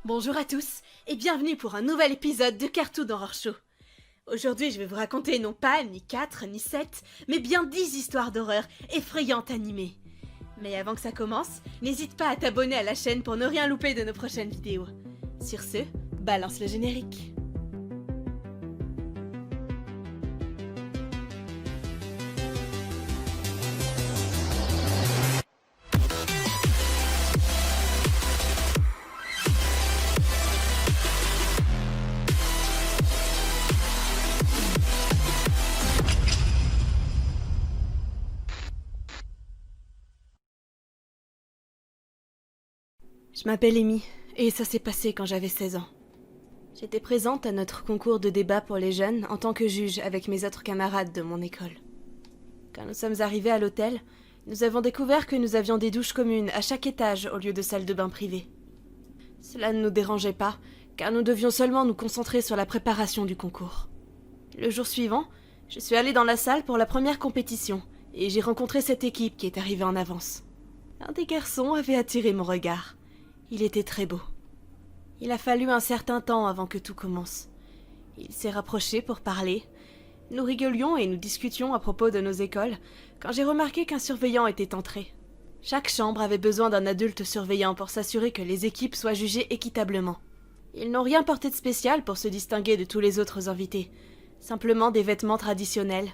Bonjour à tous et bienvenue pour un nouvel épisode de Cartoon Horror Show. Aujourd'hui, je vais vous raconter non pas ni 4 ni 7, mais bien 10 histoires d'horreur effrayantes animées. Mais avant que ça commence, n'hésite pas à t'abonner à la chaîne pour ne rien louper de nos prochaines vidéos. Sur ce, balance le générique. Je m'appelle Amy, et ça s'est passé quand j'avais 16 ans. J'étais présente à notre concours de débat pour les jeunes en tant que juge avec mes autres camarades de mon école. Quand nous sommes arrivés à l'hôtel, nous avons découvert que nous avions des douches communes à chaque étage au lieu de salles de bain privées. Cela ne nous dérangeait pas, car nous devions seulement nous concentrer sur la préparation du concours. Le jour suivant, je suis allée dans la salle pour la première compétition, et j'ai rencontré cette équipe qui est arrivée en avance. Un des garçons avait attiré mon regard. Il était très beau. Il a fallu un certain temps avant que tout commence. Il s'est rapproché pour parler. Nous rigolions et nous discutions à propos de nos écoles, quand j'ai remarqué qu'un surveillant était entré. Chaque chambre avait besoin d'un adulte surveillant pour s'assurer que les équipes soient jugées équitablement. Ils n'ont rien porté de spécial pour se distinguer de tous les autres invités, simplement des vêtements traditionnels.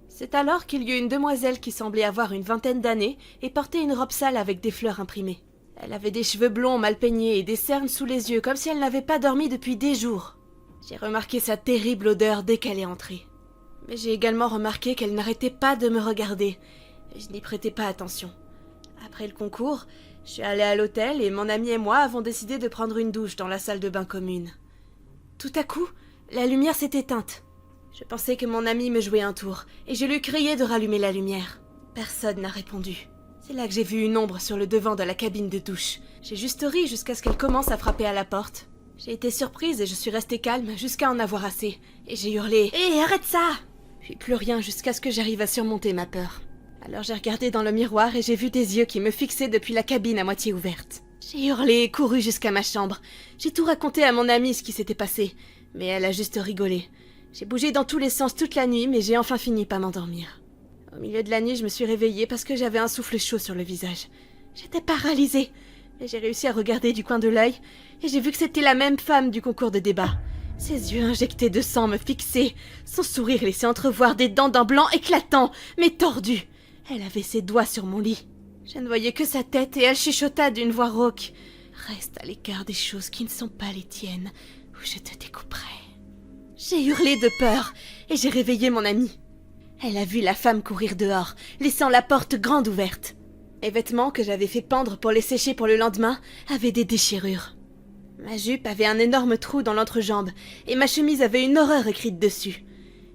C'est alors qu'il y eut une demoiselle qui semblait avoir une vingtaine d'années et portait une robe sale avec des fleurs imprimées. Elle avait des cheveux blonds mal peignés et des cernes sous les yeux, comme si elle n'avait pas dormi depuis des jours. J'ai remarqué sa terrible odeur dès qu'elle est entrée. Mais j'ai également remarqué qu'elle n'arrêtait pas de me regarder, et je n'y prêtais pas attention. Après le concours, je suis allée à l'hôtel et mon ami et moi avons décidé de prendre une douche dans la salle de bain commune. Tout à coup, la lumière s'est éteinte. Je pensais que mon ami me jouait un tour, et je lui criai de rallumer la lumière. Personne n'a répondu. C'est là que j'ai vu une ombre sur le devant de la cabine de douche. J'ai juste ri jusqu'à ce qu'elle commence à frapper à la porte. J'ai été surprise et je suis restée calme jusqu'à en avoir assez. Et j'ai hurlé « Hé, arrête ça !» Puis plus rien jusqu'à ce que j'arrive à surmonter ma peur. Alors j'ai regardé dans le miroir et j'ai vu des yeux qui me fixaient depuis la cabine à moitié ouverte. J'ai hurlé et couru jusqu'à ma chambre. J'ai tout raconté à mon amie ce qui s'était passé. Mais elle a juste rigolé. J'ai bougé dans tous les sens toute la nuit, mais j'ai enfin fini par m'endormir. Au milieu de la nuit, je me suis réveillée parce que j'avais un souffle chaud sur le visage. J'étais paralysée, mais j'ai réussi à regarder du coin de l'œil, et j'ai vu que c'était la même femme du concours de débat. Ses yeux injectés de sang me fixaient, son sourire laissait entrevoir des dents d'un blanc éclatant, mais tordu. Elle avait ses doigts sur mon lit. Je ne voyais que sa tête et elle chuchota d'une voix rauque. « Reste à l'écart des choses qui ne sont pas les tiennes, ou je te découperai. » J'ai hurlé de peur, et j'ai réveillé mon amie. Elle a vu la femme courir dehors, laissant la porte grande ouverte. Les vêtements que j'avais fait pendre pour les sécher pour le lendemain avaient des déchirures. Ma jupe avait un énorme trou dans l'entrejambe, et ma chemise avait une horreur écrite dessus.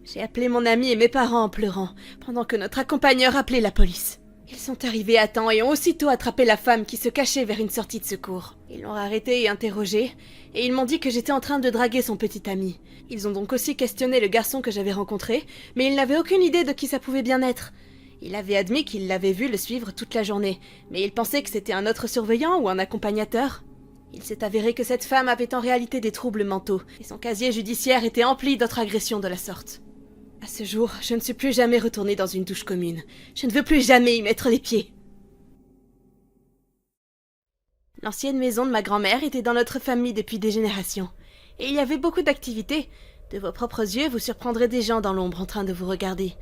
J'ai appelé mon ami et mes parents en pleurant, pendant que notre accompagneur appelait la police. Ils sont arrivés à temps et ont aussitôt attrapé la femme qui se cachait vers une sortie de secours. Ils l'ont arrêtée et interrogée, et ils m'ont dit que j'étais en train de draguer son petit ami. Ils ont donc aussi questionné le garçon que j'avais rencontré, mais ils n'avaient aucune idée de qui ça pouvait bien être. Il avait admis qu'il l'avait vu le suivre toute la journée, mais il pensait que c'était un autre surveillant ou un accompagnateur. Il s'est avéré que cette femme avait en réalité des troubles mentaux, et son casier judiciaire était empli d'autres agressions de la sorte. À ce jour, je ne suis plus jamais retournée dans une douche commune. Je ne veux plus jamais y mettre les pieds. L'ancienne maison de ma grand-mère était dans notre famille depuis des générations. Et il y avait beaucoup d'activités. De vos propres yeux, vous surprendrez des gens dans l'ombre en train de vous regarder.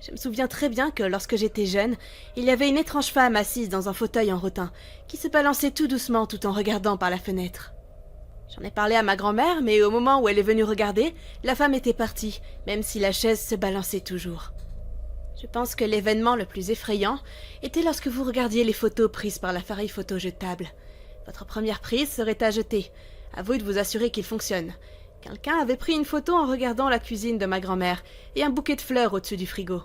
Je me souviens très bien que lorsque j'étais jeune, il y avait une étrange femme assise dans un fauteuil en rotin, qui se balançait tout doucement tout en regardant par la fenêtre. J'en ai parlé à ma grand-mère, mais au moment où elle est venue regarder, la femme était partie, même si la chaise se balançait toujours. Je pense que l'événement le plus effrayant était lorsque vous regardiez les photos prises par l'appareil photo jetable. Votre première prise serait à jeter. À vous de vous assurer qu'il fonctionne. Quelqu'un avait pris une photo en regardant la cuisine de ma grand-mère et un bouquet de fleurs au-dessus du frigo.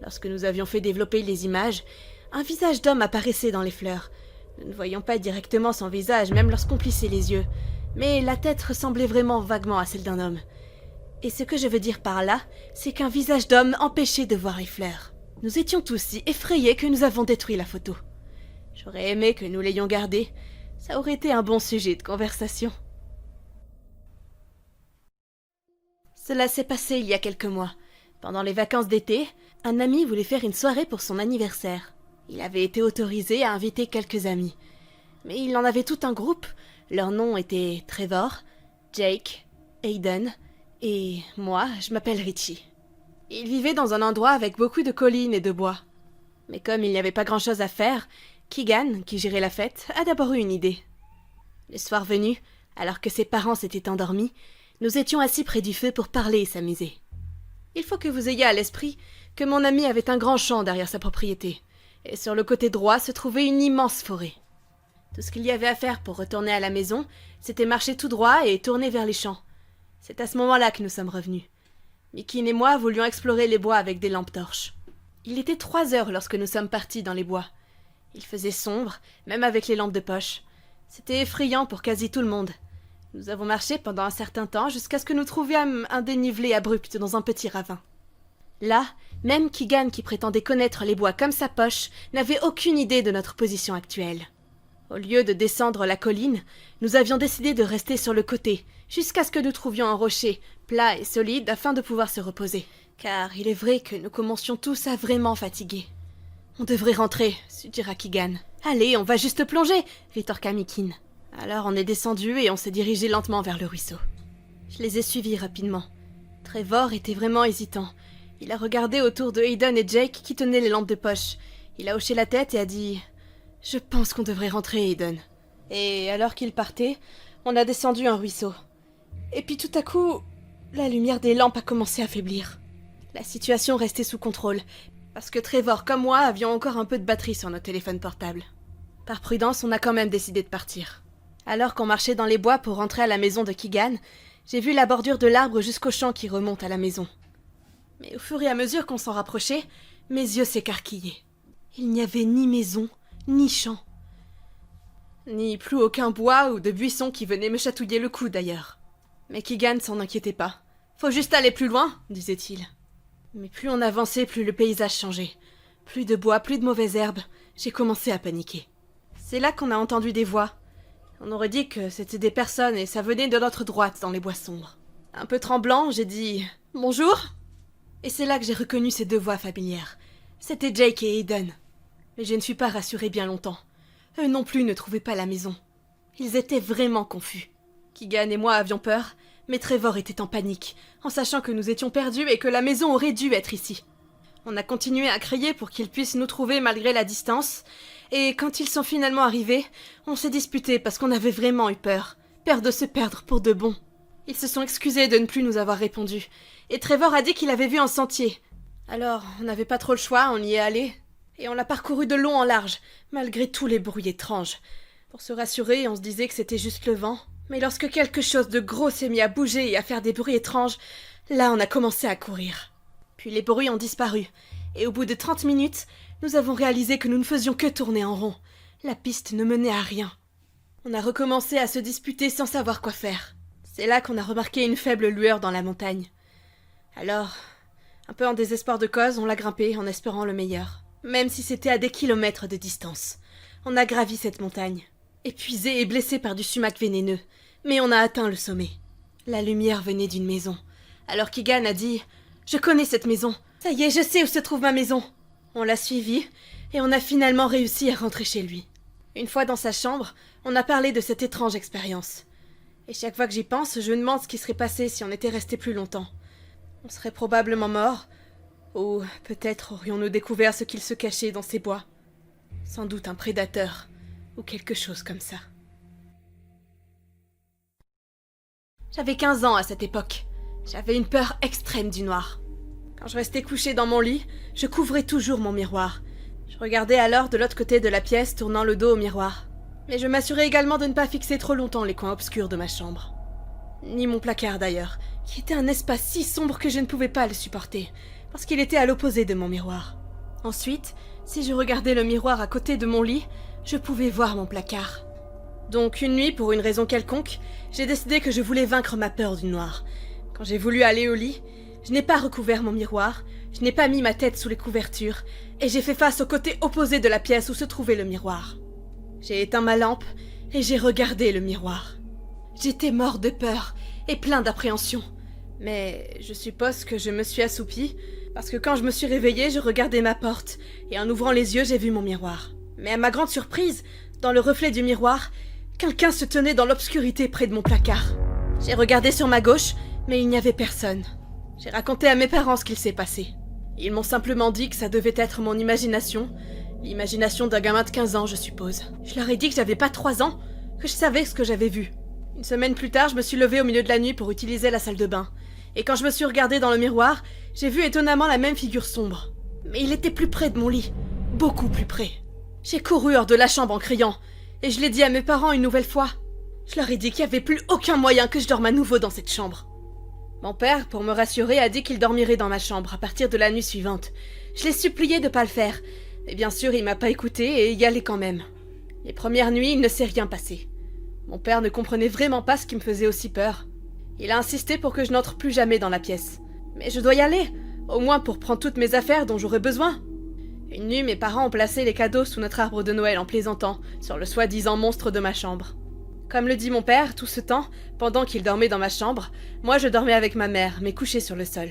Lorsque nous avions fait développer les images, un visage d'homme apparaissait dans les fleurs. Nous ne voyions pas directement son visage, même lorsqu'on plissait les yeux. Mais la tête ressemblait vraiment vaguement à celle d'un homme. Et ce que je veux dire par là, c'est qu'un visage d'homme empêchait de voir les fleurs. Nous étions tous si effrayés que nous avons détruit la photo. J'aurais aimé que nous l'ayons gardée. Ça aurait été un bon sujet de conversation. Cela s'est passé il y a quelques mois. Pendant les vacances d'été, un ami voulait faire une soirée pour son anniversaire. Il avait été autorisé à inviter quelques amis. Mais il en avait tout un groupe. Leurs noms étaient Trevor, Jake, Aiden, et moi, je m'appelle Richie. Ils vivaient dans un endroit avec beaucoup de collines et de bois. Mais comme il n'y avait pas grand-chose à faire, Keegan, qui gérait la fête, a d'abord eu une idée. Le soir venu, alors que ses parents s'étaient endormis, nous étions assis près du feu pour parler et s'amuser. Il faut que vous ayez à l'esprit que mon ami avait un grand champ derrière sa propriété, et sur le côté droit se trouvait une immense forêt. Tout ce qu'il y avait à faire pour retourner à la maison, c'était marcher tout droit et tourner vers les champs. C'est à ce moment-là que nous sommes revenus. Mikin et moi voulions explorer les bois avec des lampes torches. Il était 3 heures lorsque nous sommes partis dans les bois. Il faisait sombre, même avec les lampes de poche. C'était effrayant pour quasi tout le monde. Nous avons marché pendant un certain temps jusqu'à ce que nous trouvions un dénivelé abrupt dans un petit ravin. Là, même Keegan, qui prétendait connaître les bois comme sa poche, n'avait aucune idée de notre position actuelle. Au lieu de descendre la colline, nous avions décidé de rester sur le côté, jusqu'à ce que nous trouvions un rocher, plat et solide, afin de pouvoir se reposer. Car il est vrai que nous commencions tous à vraiment fatiguer. « On devrait rentrer », suggéra Keegan. « Allez, on va juste plonger », rétorqua Mikin. Alors on est descendu et on s'est dirigé lentement vers le ruisseau. Je les ai suivis rapidement. Trevor était vraiment hésitant. Il a regardé autour de Aiden et Jake qui tenaient les lampes de poche. Il a hoché la tête et a dit « Je pense qu'on devrait rentrer, Aiden. » Et alors qu'il partait, on a descendu un ruisseau. Et puis tout à coup, la lumière des lampes a commencé à faiblir. La situation restait sous contrôle, parce que Trevor comme moi avions encore un peu de batterie sur nos téléphones portables. Par prudence, on a quand même décidé de partir. Alors qu'on marchait dans les bois pour rentrer à la maison de Keegan, j'ai vu la bordure de l'arbre jusqu'au champ qui remonte à la maison. Mais au fur et à mesure qu'on s'en rapprochait, mes yeux s'écarquillaient. Il n'y avait ni maison, ni champ. Ni plus aucun bois ou de buisson qui venait me chatouiller le cou d'ailleurs. Mais Keegan s'en inquiétait pas. « Faut juste aller plus loin », disait-il. Mais plus on avançait, plus le paysage changeait. Plus de bois, plus de mauvaises herbes. J'ai commencé à paniquer. C'est là qu'on a entendu des voix. On aurait dit que c'était des personnes et ça venait de notre droite dans les bois sombres. Un peu tremblant, j'ai dit « Bonjour !» Et c'est là que j'ai reconnu ces 2 voix familières. C'était Jake et Aiden. Mais je ne suis pas rassurée bien longtemps. Eux non plus ne trouvaient pas la maison. Ils étaient vraiment confus. Keegan et moi avions peur, mais Trevor était en panique, en sachant que nous étions perdus et que la maison aurait dû être ici. On a continué à crier pour qu'ils puissent nous trouver malgré la distance, et quand ils sont finalement arrivés, on s'est disputé parce qu'on avait vraiment eu peur. Peur de se perdre pour de bon. Ils se sont excusés de ne plus nous avoir répondu, et Trevor a dit qu'il avait vu un sentier. Alors, on n'avait pas trop le choix, on y est allé, et on l'a parcouru de long en large, malgré tous les bruits étranges. Pour se rassurer, on se disait que c'était juste le vent. Mais lorsque quelque chose de gros s'est mis à bouger et à faire des bruits étranges, là on a commencé à courir. Puis les bruits ont disparu, et au bout de 30 minutes, nous avons réalisé que nous ne faisions que tourner en rond. La piste ne menait à rien. On a recommencé à se disputer sans savoir quoi faire. C'est là qu'on a remarqué une faible lueur dans la montagne. Alors, un peu en désespoir de cause, on l'a grimpé en espérant le meilleur. Même si c'était à des kilomètres de distance. On a gravi cette montagne. Épuisé et blessé par du sumac vénéneux, mais on a atteint le sommet. La lumière venait d'une maison. Alors Keegan a dit « Je connais cette maison. Ça y est, je sais où se trouve ma maison. » On l'a suivi, et on a finalement réussi à rentrer chez lui. Une fois dans sa chambre, on a parlé de cette étrange expérience. Et chaque fois que j'y pense, je me demande ce qui serait passé si on était resté plus longtemps. On serait probablement morts, ou peut-être aurions-nous découvert ce qu'il se cachait dans ces bois. Sans doute un prédateur. Ou quelque chose comme ça. J'avais 15 ans à cette époque. J'avais une peur extrême du noir. Quand je restais couchée dans mon lit, je couvrais toujours mon miroir. Je regardais alors de l'autre côté de la pièce, tournant le dos au miroir. Mais je m'assurais également de ne pas fixer trop longtemps les coins obscurs de ma chambre. Ni mon placard d'ailleurs, qui était un espace si sombre que je ne pouvais pas le supporter, parce qu'il était à l'opposé de mon miroir. Ensuite, si je regardais le miroir à côté de mon lit, je pouvais voir mon placard. Donc une nuit, pour une raison quelconque, j'ai décidé que je voulais vaincre ma peur du noir. Quand j'ai voulu aller au lit, je n'ai pas recouvert mon miroir, je n'ai pas mis ma tête sous les couvertures, et j'ai fait face au côté opposé de la pièce où se trouvait le miroir. J'ai éteint ma lampe, et j'ai regardé le miroir. J'étais mort de peur, et plein d'appréhension. Mais je suppose que je me suis assoupie, parce que quand je me suis réveillée, je regardais ma porte, et en ouvrant les yeux, j'ai vu mon miroir. Mais à ma grande surprise, dans le reflet du miroir, quelqu'un se tenait dans l'obscurité près de mon placard. J'ai regardé sur ma gauche, mais il n'y avait personne. J'ai raconté à mes parents ce qu'il s'est passé. Ils m'ont simplement dit que ça devait être mon imagination, l'imagination d'un gamin de 15 ans, je suppose. Je leur ai dit que j'avais pas 3 ans, que je savais ce que j'avais vu. Une semaine plus tard, je me suis levée au milieu de la nuit pour utiliser la salle de bain. Et quand je me suis regardée dans le miroir, j'ai vu étonnamment la même figure sombre. Mais il était plus près de mon lit. Beaucoup plus près. J'ai couru hors de la chambre en criant. Et je l'ai dit à mes parents une nouvelle fois. Je leur ai dit qu'il n'y avait plus aucun moyen que je dorme à nouveau dans cette chambre. Mon père, pour me rassurer, a dit qu'il dormirait dans ma chambre à partir de la nuit suivante. Je l'ai supplié de pas le faire. Mais bien sûr, il m'a pas écouté et y allait quand même. Les premières nuits, il ne s'est rien passé. Mon père ne comprenait vraiment pas ce qui me faisait aussi peur. Il a insisté pour que je n'entre plus jamais dans la pièce. Mais je dois y aller, au moins pour prendre toutes mes affaires dont j'aurais besoin. Une nuit, mes parents ont placé les cadeaux sous notre arbre de Noël en plaisantant sur le soi-disant monstre de ma chambre. Comme le dit mon père, tout ce temps, pendant qu'il dormait dans ma chambre, moi je dormais avec ma mère, mais couchée sur le sol.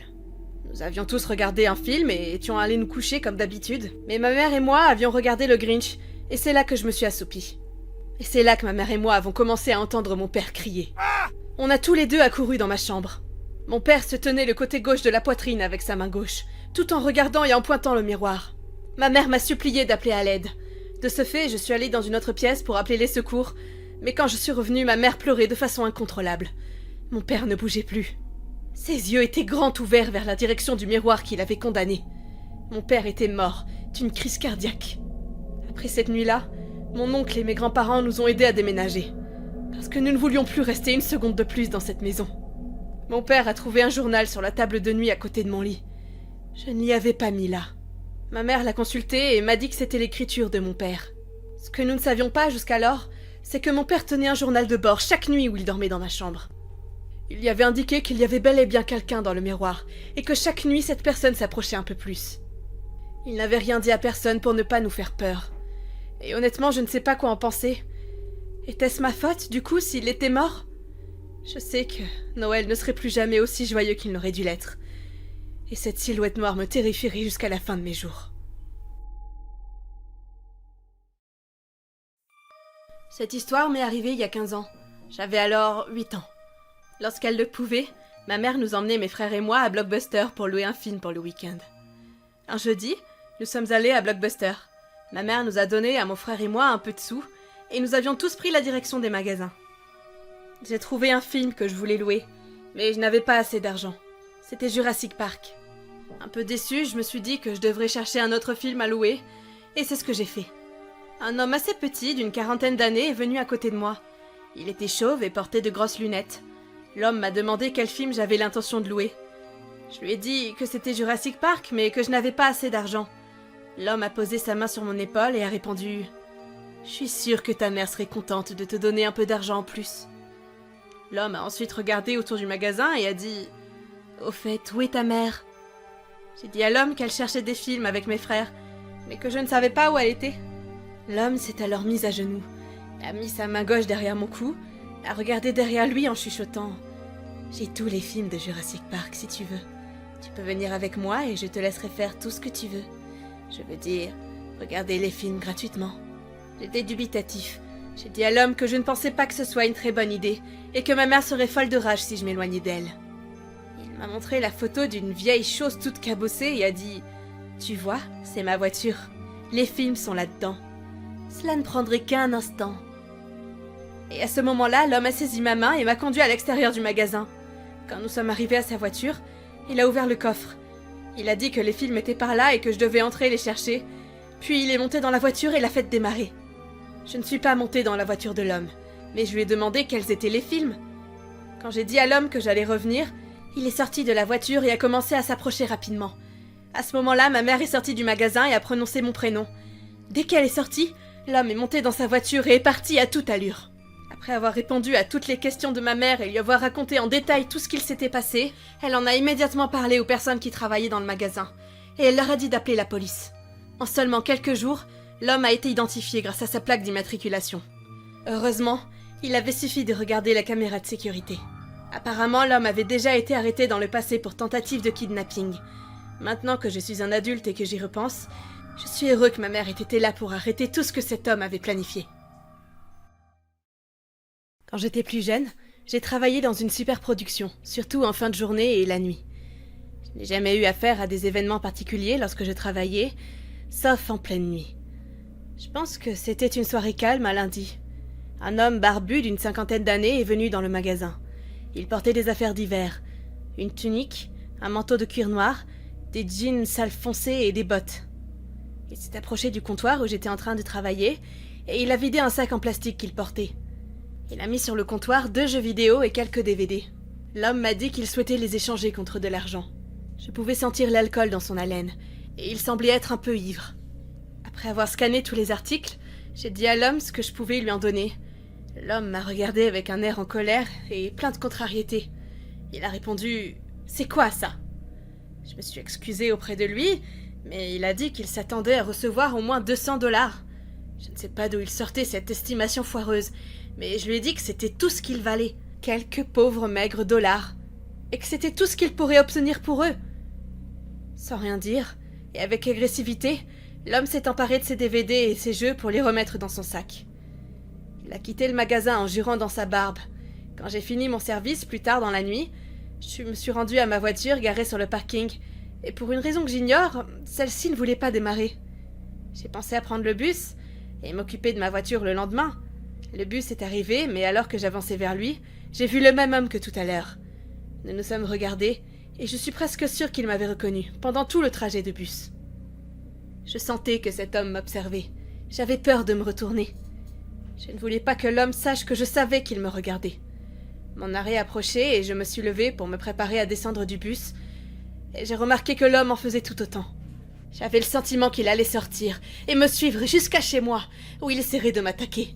Nous avions tous regardé un film et étions allés nous coucher comme d'habitude, mais ma mère et moi avions regardé le Grinch, et c'est là que je me suis assoupie. Et c'est là que ma mère et moi avons commencé à entendre mon père crier. On a tous les deux accouru dans ma chambre. Mon père se tenait le côté gauche de la poitrine avec sa main gauche, tout en regardant et en pointant le miroir. Ma mère m'a supplié d'appeler à l'aide. De ce fait, je suis allée dans une autre pièce pour appeler les secours, mais quand je suis revenue, ma mère pleurait de façon incontrôlable. Mon père ne bougeait plus. Ses yeux étaient grands ouverts vers la direction du miroir qu'il avait condamné. Mon père était mort, d'une crise cardiaque. Après cette nuit-là, mon oncle et mes grands-parents nous ont aidés à déménager, parce que nous ne voulions plus rester une seconde de plus dans cette maison. Mon père a trouvé un journal sur la table de nuit à côté de mon lit. Je ne l'y avais pas mis là. Ma mère l'a consulté et m'a dit que c'était l'écriture de mon père. Ce que nous ne savions pas jusqu'alors, c'est que mon père tenait un journal de bord chaque nuit où il dormait dans ma chambre. Il y avait indiqué qu'il y avait bel et bien quelqu'un dans le miroir, et que chaque nuit cette personne s'approchait un peu plus. Il n'avait rien dit à personne pour ne pas nous faire peur. Et honnêtement, je ne sais pas quoi en penser. Était-ce ma faute, du coup, s'il était mort? Je sais que Noël ne serait plus jamais aussi joyeux qu'il n'aurait dû l'être. Et cette silhouette noire me terrifierait jusqu'à la fin de mes jours. Cette histoire m'est arrivée il y a 15 ans. J'avais alors 8 ans. Lorsqu'elle le pouvait, ma mère nous emmenait, mes frères et moi, à Blockbuster pour louer un film pour le week-end. Un jeudi, nous sommes allés à Blockbuster. Ma mère nous a donné, à mon frère et moi, un peu de sous, et nous avions tous pris la direction des magasins. J'ai trouvé un film que je voulais louer, mais je n'avais pas assez d'argent. C'était Jurassic Park. Un peu déçue, je me suis dit que je devrais chercher un autre film à louer, et c'est ce que j'ai fait. Un homme assez petit, d'une 40aine d'années, est venu à côté de moi. Il était chauve et portait de grosses lunettes. L'homme m'a demandé quel film j'avais l'intention de louer. Je lui ai dit que c'était Jurassic Park, mais que je n'avais pas assez d'argent. L'homme a posé sa main sur mon épaule et a répondu « Je suis sûre que ta mère serait contente de te donner un peu d'argent en plus. » L'homme a ensuite regardé autour du magasin et a dit « Au fait, où est ta mère ?» J'ai dit à l'homme qu'elle cherchait des films avec mes frères, mais que je ne savais pas où elle était. L'homme s'est alors mis à genoux, a mis sa main gauche derrière mon cou, a regardé derrière lui en chuchotant « J'ai tous les films de Jurassic Park si tu veux. Tu peux venir avec moi et je te laisserai faire tout ce que tu veux. Je veux dire, regarder les films gratuitement. » J'étais dubitatif. J'ai dit à l'homme que je ne pensais pas que ce soit une très bonne idée et que ma mère serait folle de rage si je m'éloignais d'elle. Il m'a montré la photo d'une vieille chose toute cabossée et a dit « Tu vois, c'est ma voiture. Les films sont là-dedans. Cela ne prendrait qu'un instant. » Et à ce moment-là, l'homme a saisi ma main et m'a conduit à l'extérieur du magasin. Quand nous sommes arrivés à sa voiture, il a ouvert le coffre. Il a dit que les films étaient par là et que je devais entrer les chercher. Puis il est monté dans la voiture et l'a fait démarrer. Je ne suis pas montée dans la voiture de l'homme, mais je lui ai demandé quels étaient les films. Quand j'ai dit à l'homme que j'allais revenir, il est sorti de la voiture et a commencé à s'approcher rapidement. À ce moment-là, ma mère est sortie du magasin et a prononcé mon prénom. Dès qu'elle est sortie, l'homme est monté dans sa voiture et est parti à toute allure. Après avoir répondu à toutes les questions de ma mère et lui avoir raconté en détail tout ce qu'il s'était passé, elle en a immédiatement parlé aux personnes qui travaillaient dans le magasin, et elle leur a dit d'appeler la police. En seulement quelques jours, l'homme a été identifié grâce à sa plaque d'immatriculation. Heureusement, il avait suffi de regarder la caméra de sécurité. Apparemment, l'homme avait déjà été arrêté dans le passé pour tentative de kidnapping. Maintenant que je suis un adulte et que j'y repense, je suis heureux que ma mère ait été là pour arrêter tout ce que cet homme avait planifié. Quand j'étais plus jeune, j'ai travaillé dans une superproduction, surtout en fin de journée et la nuit. Je n'ai jamais eu affaire à des événements particuliers lorsque je travaillais, sauf en pleine nuit. Je pense que c'était une soirée calme un lundi. Un homme barbu d'une 50aine d'années est venu dans le magasin. Il portait des affaires d'hiver, une tunique, un manteau de cuir noir, des jeans sales foncés et des bottes. Il s'est approché du comptoir où j'étais en train de travailler et il a vidé un sac en plastique qu'il portait. Il a mis sur le comptoir 2 jeux vidéo et quelques DVD. L'homme m'a dit qu'il souhaitait les échanger contre de l'argent. Je pouvais sentir l'alcool dans son haleine, et il semblait être un peu ivre. Après avoir scanné tous les articles, j'ai dit à l'homme ce que je pouvais lui en donner. L'homme m'a regardé avec un air en colère et plein de contrariété. Il a répondu « C'est quoi ça ?» Je me suis excusée auprès de lui, mais il a dit qu'il s'attendait à recevoir au moins 200 $. Je ne sais pas d'où il sortait cette estimation foireuse, mais je lui ai dit que c'était tout ce qu'il valait, quelques pauvres maigres dollars, et que c'était tout ce qu'il pourrait obtenir pour eux. Sans rien dire, et avec agressivité, l'homme s'est emparé de ses DVD et ses jeux pour les remettre dans son sac. Il a quitté le magasin en jurant dans sa barbe. Quand j'ai fini mon service plus tard dans la nuit, je me suis rendue à ma voiture garée sur le parking, et pour une raison que j'ignore, celle-ci ne voulait pas démarrer. J'ai pensé à prendre le bus et m'occuper de ma voiture le lendemain. Le bus est arrivé, mais alors que j'avançais vers lui, j'ai vu le même homme que tout à l'heure. Nous nous sommes regardés, et je suis presque sûre qu'il m'avait reconnu, pendant tout le trajet de bus. Je sentais que cet homme m'observait. J'avais peur de me retourner. Je ne voulais pas que l'homme sache que je savais qu'il me regardait. Mon arrêt approchait, et je me suis levée pour me préparer à descendre du bus, et j'ai remarqué que l'homme en faisait tout autant. J'avais le sentiment qu'il allait sortir, et me suivre jusqu'à chez moi, où il essaierait de m'attaquer.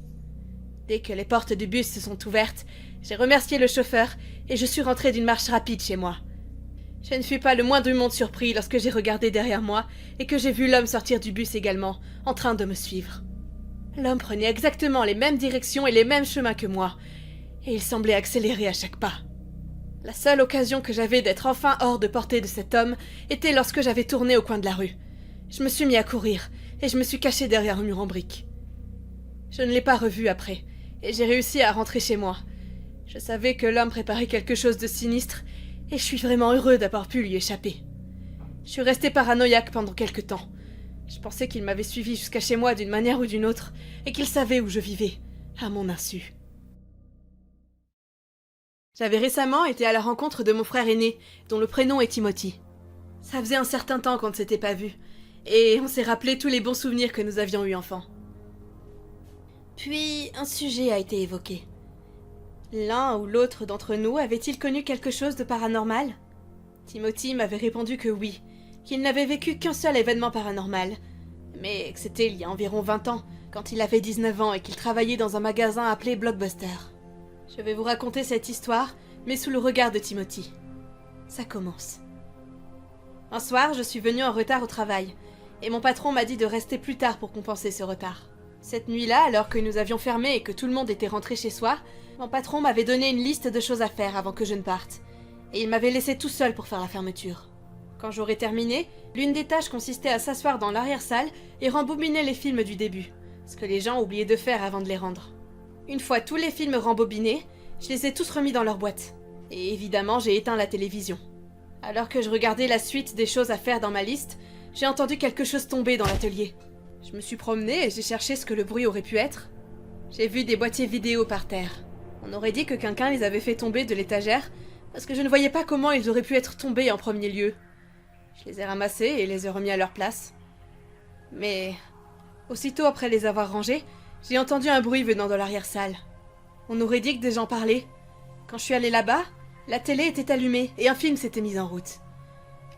Dès que les portes du bus se sont ouvertes, j'ai remercié le chauffeur et je suis rentrée d'une marche rapide chez moi. Je ne fus pas le moins du monde surpris lorsque j'ai regardé derrière moi et que j'ai vu l'homme sortir du bus également, en train de me suivre. L'homme prenait exactement les mêmes directions et les mêmes chemins que moi, et il semblait accélérer à chaque pas. La seule occasion que j'avais d'être enfin hors de portée de cet homme était lorsque j'avais tourné au coin de la rue. Je me suis mis à courir et je me suis cachée derrière un mur en briques. Je ne l'ai pas revu après, et j'ai réussi à rentrer chez moi. Je savais que l'homme préparait quelque chose de sinistre, et je suis vraiment heureux d'avoir pu lui échapper. Je suis restée paranoïaque pendant quelque temps. Je pensais qu'il m'avait suivi jusqu'à chez moi d'une manière ou d'une autre, et qu'il savait où je vivais, à mon insu. J'avais récemment été à la rencontre de mon frère aîné, dont le prénom est Timothy. Ça faisait un certain temps qu'on ne s'était pas vus, et on s'est rappelé tous les bons souvenirs que nous avions eus enfants. Puis, un sujet a été évoqué. L'un ou l'autre d'entre nous avait-il connu quelque chose de paranormal ? Timothy m'avait répondu que oui, qu'il n'avait vécu qu'un seul événement paranormal, mais que c'était il y a environ 20 ans, quand il avait 19 ans et qu'il travaillait dans un magasin appelé Blockbuster. Je vais vous raconter cette histoire, mais sous le regard de Timothy. Ça commence. Un soir, je suis venue en retard au travail, et mon patron m'a dit de rester plus tard pour compenser ce retard. Cette nuit-là, alors que nous avions fermé et que tout le monde était rentré chez soi, mon patron m'avait donné une liste de choses à faire avant que je ne parte, et il m'avait laissé tout seul pour faire la fermeture. Quand j'aurais terminé, l'une des tâches consistait à s'asseoir dans l'arrière-salle et rembobiner les films du début, ce que les gens oubliaient de faire avant de les rendre. Une fois tous les films rembobinés, je les ai tous remis dans leur boîte, et évidemment j'ai éteint la télévision. Alors que je regardais la suite des choses à faire dans ma liste, j'ai entendu quelque chose tomber dans l'atelier. Je me suis promenée et j'ai cherché ce que le bruit aurait pu être. J'ai vu des boîtiers vidéo par terre. On aurait dit que quelqu'un les avait fait tomber de l'étagère, parce que je ne voyais pas comment ils auraient pu être tombés en premier lieu. Je les ai ramassés et les ai remis à leur place. Mais, aussitôt après les avoir rangés, j'ai entendu un bruit venant de l'arrière-salle. On aurait dit que des gens parlaient. Quand je suis allée là-bas, la télé était allumée et un film s'était mis en route.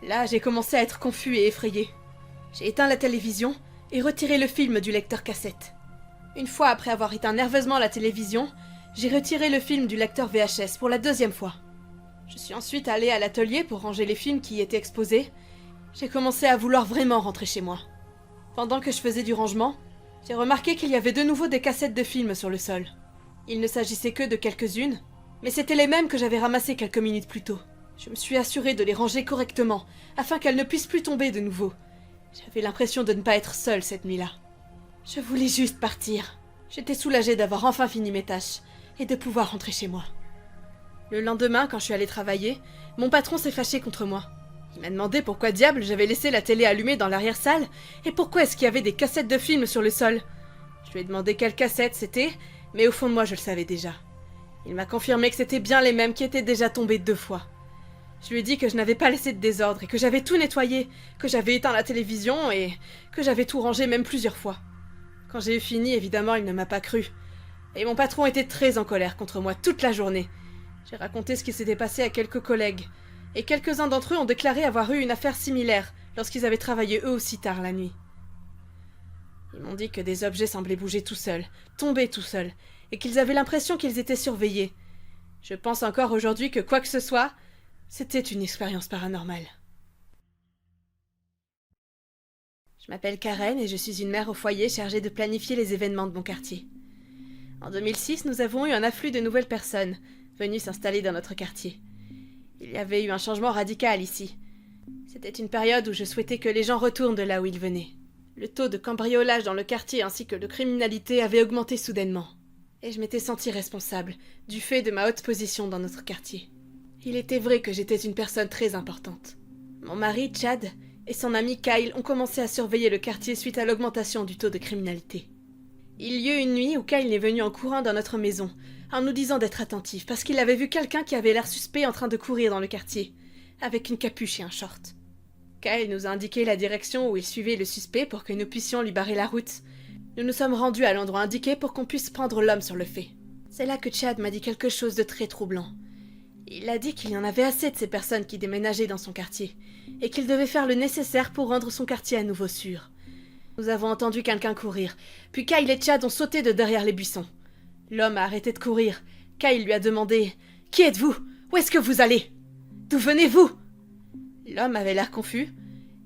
Là, j'ai commencé à être confus et effrayé. J'ai éteint la télévision et retiré le film du lecteur cassette. Une fois après avoir éteint nerveusement la télévision, j'ai retiré le film du lecteur VHS pour la 2e fois. Je suis ensuite allée à l'atelier pour ranger les films qui y étaient exposés. J'ai commencé à vouloir vraiment rentrer chez moi. Pendant que je faisais du rangement, j'ai remarqué qu'il y avait de nouveau des cassettes de films sur le sol. Il ne s'agissait que de quelques-unes, Mais c'étaient les mêmes que j'avais ramassés quelques minutes plus tôt. Je me suis assurée de les ranger correctement, afin qu'elles ne puissent plus tomber de nouveau. J'avais l'impression de ne pas être seule cette nuit-là. Je voulais juste partir. J'étais soulagée d'avoir enfin fini mes tâches, et de pouvoir rentrer chez moi. Le lendemain, quand je suis allée travailler, mon patron s'est fâché contre moi. Il m'a demandé pourquoi diable j'avais laissé la télé allumée dans l'arrière-salle, et pourquoi est-ce qu'il y avait des cassettes de films sur le sol. Je lui ai demandé quelles cassettes c'était, mais au fond de moi je le savais déjà. Il m'a confirmé que c'était bien les mêmes qui étaient déjà tombées 2 fois. Je lui ai dit que je n'avais pas laissé de désordre et que j'avais tout nettoyé, que j'avais éteint la télévision et que j'avais tout rangé même plusieurs fois. Quand j'ai eu fini, évidemment, il ne m'a pas cru. Et mon patron était très en colère contre moi toute la journée. J'ai raconté ce qui s'était passé à quelques collègues, et quelques-uns d'entre eux ont déclaré avoir eu une affaire similaire lorsqu'ils avaient travaillé eux aussi tard la nuit. Ils m'ont dit que des objets semblaient bouger tout seuls, tomber tout seuls, et qu'ils avaient l'impression qu'ils étaient surveillés. Je pense encore aujourd'hui que quoi que ce soit, c'était une expérience paranormale. Je m'appelle Karen et je suis une mère au foyer chargée de planifier les événements de mon quartier. En 2006, nous avons eu un afflux de nouvelles personnes venues s'installer dans notre quartier. Il y avait eu un changement radical ici. C'était une période où je souhaitais que les gens retournent de là où ils venaient. Le taux de cambriolage dans le quartier ainsi que de criminalité avait augmenté soudainement. Et je m'étais sentie responsable, du fait de ma haute position dans notre quartier. Il était vrai que j'étais une personne très importante. Mon mari, Chad, et son ami Kyle ont commencé à surveiller le quartier suite à l'augmentation du taux de criminalité. Il y eut une nuit où Kyle est venu en courant dans notre maison, en nous disant d'être attentifs, parce qu'il avait vu quelqu'un qui avait l'air suspect en train de courir dans le quartier, avec une capuche et un short. Kyle nous a indiqué la direction où il suivait le suspect pour que nous puissions lui barrer la route. Nous nous sommes rendus à l'endroit indiqué pour qu'on puisse prendre l'homme sur le fait. C'est là que Chad m'a dit quelque chose de très troublant. Il a dit qu'il y en avait assez de ces personnes qui déménageaient dans son quartier, et qu'il devait faire le nécessaire pour rendre son quartier à nouveau sûr. Nous avons entendu quelqu'un courir, puis Kyle et Chad ont sauté de derrière les buissons. L'homme a arrêté de courir. Kyle lui a demandé « Qui êtes-vous? Où est-ce que vous allez? D'où venez-vous » L'homme avait l'air confus,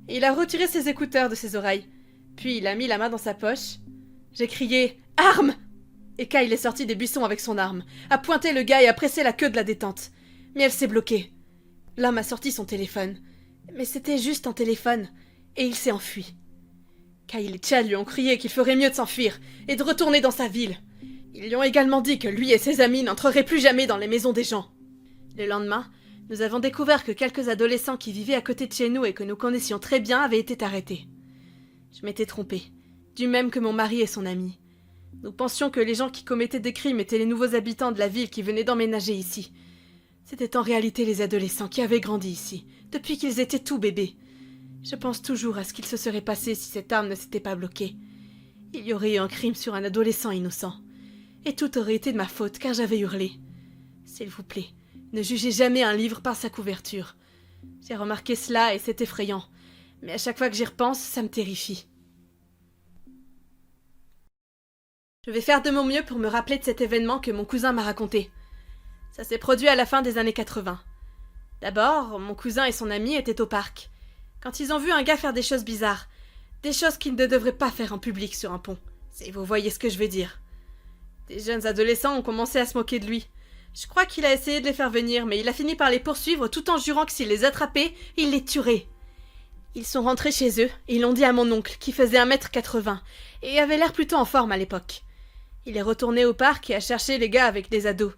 et il a retiré ses écouteurs de ses oreilles, puis il a mis la main dans sa poche. J'ai crié « Arme !» Et Kyle est sorti des buissons avec son arme, a pointé le gars et a pressé la queue de la détente. Mais elle s'est bloquée. L'homme a sorti son téléphone. Mais c'était juste un téléphone, et il s'est enfui. Kyle et Chad lui ont crié qu'il ferait mieux de s'enfuir et de retourner dans sa ville. Ils lui ont également dit que lui et ses amis n'entreraient plus jamais dans les maisons des gens. Le lendemain, nous avons découvert que quelques adolescents qui vivaient à côté de chez nous et que nous connaissions très bien avaient été arrêtés. Je m'étais trompée, du même que mon mari et son ami. Nous pensions que les gens qui commettaient des crimes étaient les nouveaux habitants de la ville qui venaient d'emménager ici. C'était en réalité les adolescents qui avaient grandi ici, depuis qu'ils étaient tout bébés. Je pense toujours à ce qu'il se serait passé si cette arme ne s'était pas bloquée. Il y aurait eu un crime sur un adolescent innocent. Et tout aurait été de ma faute, car j'avais hurlé. S'il vous plaît, ne jugez jamais un livre par sa couverture. J'ai remarqué cela et c'est effrayant. Mais à chaque fois que j'y repense, ça me terrifie. Je vais faire de mon mieux pour me rappeler de cet événement que mon cousin m'a raconté. Ça s'est produit à la fin des années 80. D'abord, mon cousin et son ami étaient au parc, quand ils ont vu un gars faire des choses bizarres, des choses qu'il ne devrait pas faire en public sur un pont, si vous voyez ce que je veux dire. Des jeunes adolescents ont commencé à se moquer de lui. Je crois qu'il a essayé de les faire venir, mais il a fini par les poursuivre tout en jurant que s'il les attrapait, il les tuerait. Ils sont rentrés chez eux et ils l'ont dit à mon oncle, qui faisait 1m80, et avait l'air plutôt en forme à l'époque. Il est retourné au parc et a cherché les gars avec des ados.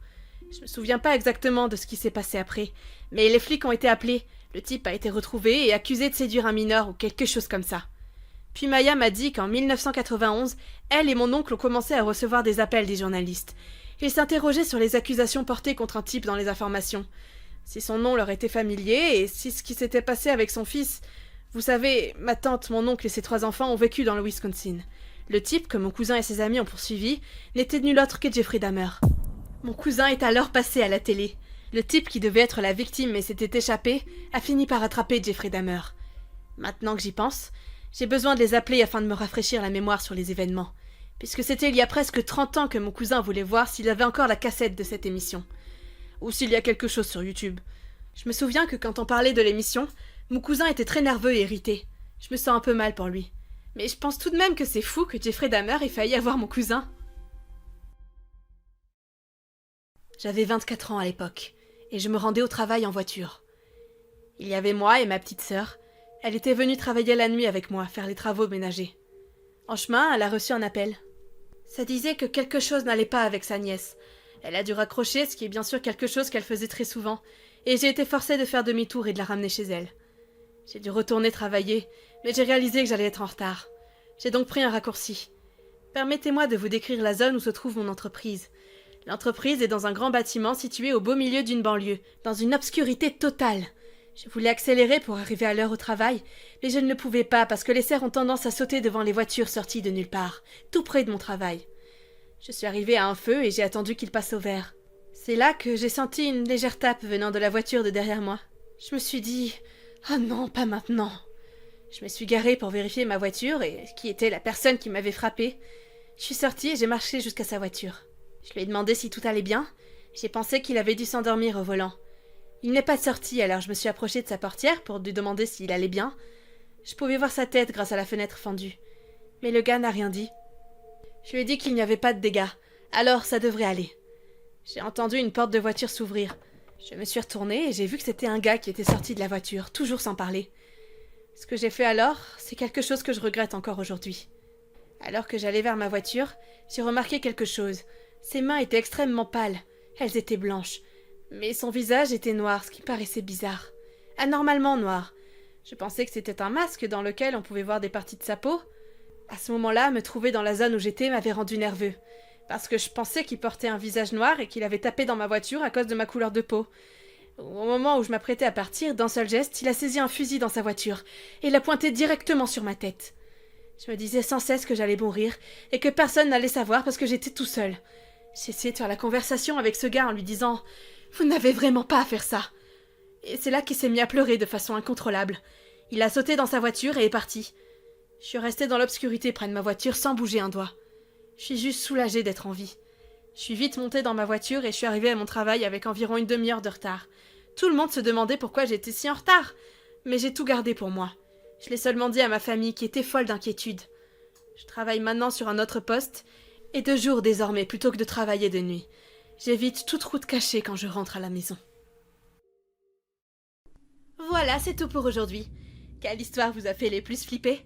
Je me souviens pas exactement de ce qui s'est passé après, mais les flics ont été appelés, le type a été retrouvé et accusé de séduire un mineur ou quelque chose comme ça. Puis Maya m'a dit qu'en 1991, elle et mon oncle ont commencé à recevoir des appels des journalistes. Ils s'interrogeaient sur les accusations portées contre un type dans les informations. Si son nom leur était familier et si ce qui s'était passé avec son fils... Vous savez, ma tante, mon oncle et ses 3 enfants ont vécu dans le Wisconsin. Le type, que mon cousin et ses amis ont poursuivi, n'était nul autre que Jeffrey Dahmer. Mon cousin est alors passé à la télé. Le type qui devait être la victime mais s'était échappé a fini par attraper Jeffrey Dahmer. Maintenant que j'y pense, j'ai besoin de les appeler afin de me rafraîchir la mémoire sur les événements, puisque c'était il y a presque 30 ans que mon cousin voulait voir s'il avait encore la cassette de cette émission. Ou s'il y a quelque chose sur YouTube. Je me souviens que quand on parlait de l'émission, mon cousin était très nerveux et irrité. Je me sens un peu mal pour lui. Mais je pense tout de même que c'est fou que Jeffrey Dahmer ait failli avoir mon cousin. J'avais 24 ans à l'époque, et je me rendais au travail en voiture. Il y avait moi et ma petite sœur. Elle était venue travailler la nuit avec moi, faire les travaux ménagers. En chemin, elle a reçu un appel. Ça disait que quelque chose n'allait pas avec sa nièce. Elle a dû raccrocher, ce qui est bien sûr quelque chose qu'elle faisait très souvent, et j'ai été forcée de faire demi-tour et de la ramener chez elle. J'ai dû retourner travailler, mais j'ai réalisé que j'allais être en retard. J'ai donc pris un raccourci. Permettez-moi de vous décrire la zone où se trouve mon entreprise. L'entreprise est dans un grand bâtiment situé au beau milieu d'une banlieue, dans une obscurité totale. Je voulais accélérer pour arriver à l'heure au travail, mais je ne le pouvais pas parce que les cerfs ont tendance à sauter devant les voitures sorties de nulle part, tout près de mon travail. Je suis arrivée à un feu et j'ai attendu qu'il passe au vert. C'est là que j'ai senti une légère tape venant de la voiture de derrière moi. Je me suis dit « Ah non, pas maintenant !» Je me suis garée pour vérifier ma voiture et qui était la personne qui m'avait frappée. Je suis sortie et j'ai marché jusqu'à sa voiture. Je lui ai demandé si tout allait bien. J'ai pensé qu'il avait dû s'endormir au volant. Il n'est pas sorti, alors je me suis approchée de sa portière pour lui demander s'il allait bien. Je pouvais voir sa tête grâce à la fenêtre fendue. Mais le gars n'a rien dit. Je lui ai dit qu'il n'y avait pas de dégâts, alors ça devrait aller. J'ai entendu une porte de voiture s'ouvrir. Je me suis retournée et j'ai vu que c'était un gars qui était sorti de la voiture, toujours sans parler. Ce que j'ai fait alors, c'est quelque chose que je regrette encore aujourd'hui. Alors que j'allais vers ma voiture, j'ai remarqué quelque chose. Ses mains étaient extrêmement pâles. Elles étaient blanches. Mais son visage était noir, ce qui paraissait bizarre. Anormalement noir. Je pensais que c'était un masque dans lequel on pouvait voir des parties de sa peau. À ce moment-là, me trouver dans la zone où j'étais m'avait rendu nerveux. Parce que je pensais qu'il portait un visage noir et qu'il avait tapé dans ma voiture à cause de ma couleur de peau. Au moment où je m'apprêtais à partir, d'un seul geste, il a saisi un fusil dans sa voiture et l'a pointé directement sur ma tête. Je me disais sans cesse que j'allais mourir et que personne n'allait savoir parce que j'étais tout seul. J'ai essayé de faire la conversation avec ce gars en lui disant « Vous n'avez vraiment pas à faire ça !» Et c'est là qu'il s'est mis à pleurer de façon incontrôlable. Il a sauté dans sa voiture et est parti. Je suis restée dans l'obscurité près de ma voiture sans bouger un doigt. Je suis juste soulagée d'être en vie. Je suis vite montée dans ma voiture et je suis arrivée à mon travail avec environ une demi-heure de retard. Tout le monde se demandait pourquoi j'étais si en retard. Mais j'ai tout gardé pour moi. Je l'ai seulement dit à ma famille qui était folle d'inquiétude. Je travaille maintenant sur un autre poste et de jour désormais plutôt que de travailler de nuit. J'évite toute route cachée quand je rentre à la maison. Voilà, c'est tout pour aujourd'hui. Quelle histoire vous a fait les plus flipper?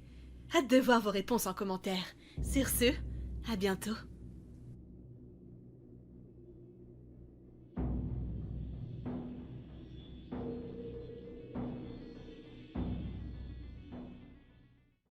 Hâte de voir vos réponses en commentaire. Sur ce, à bientôt.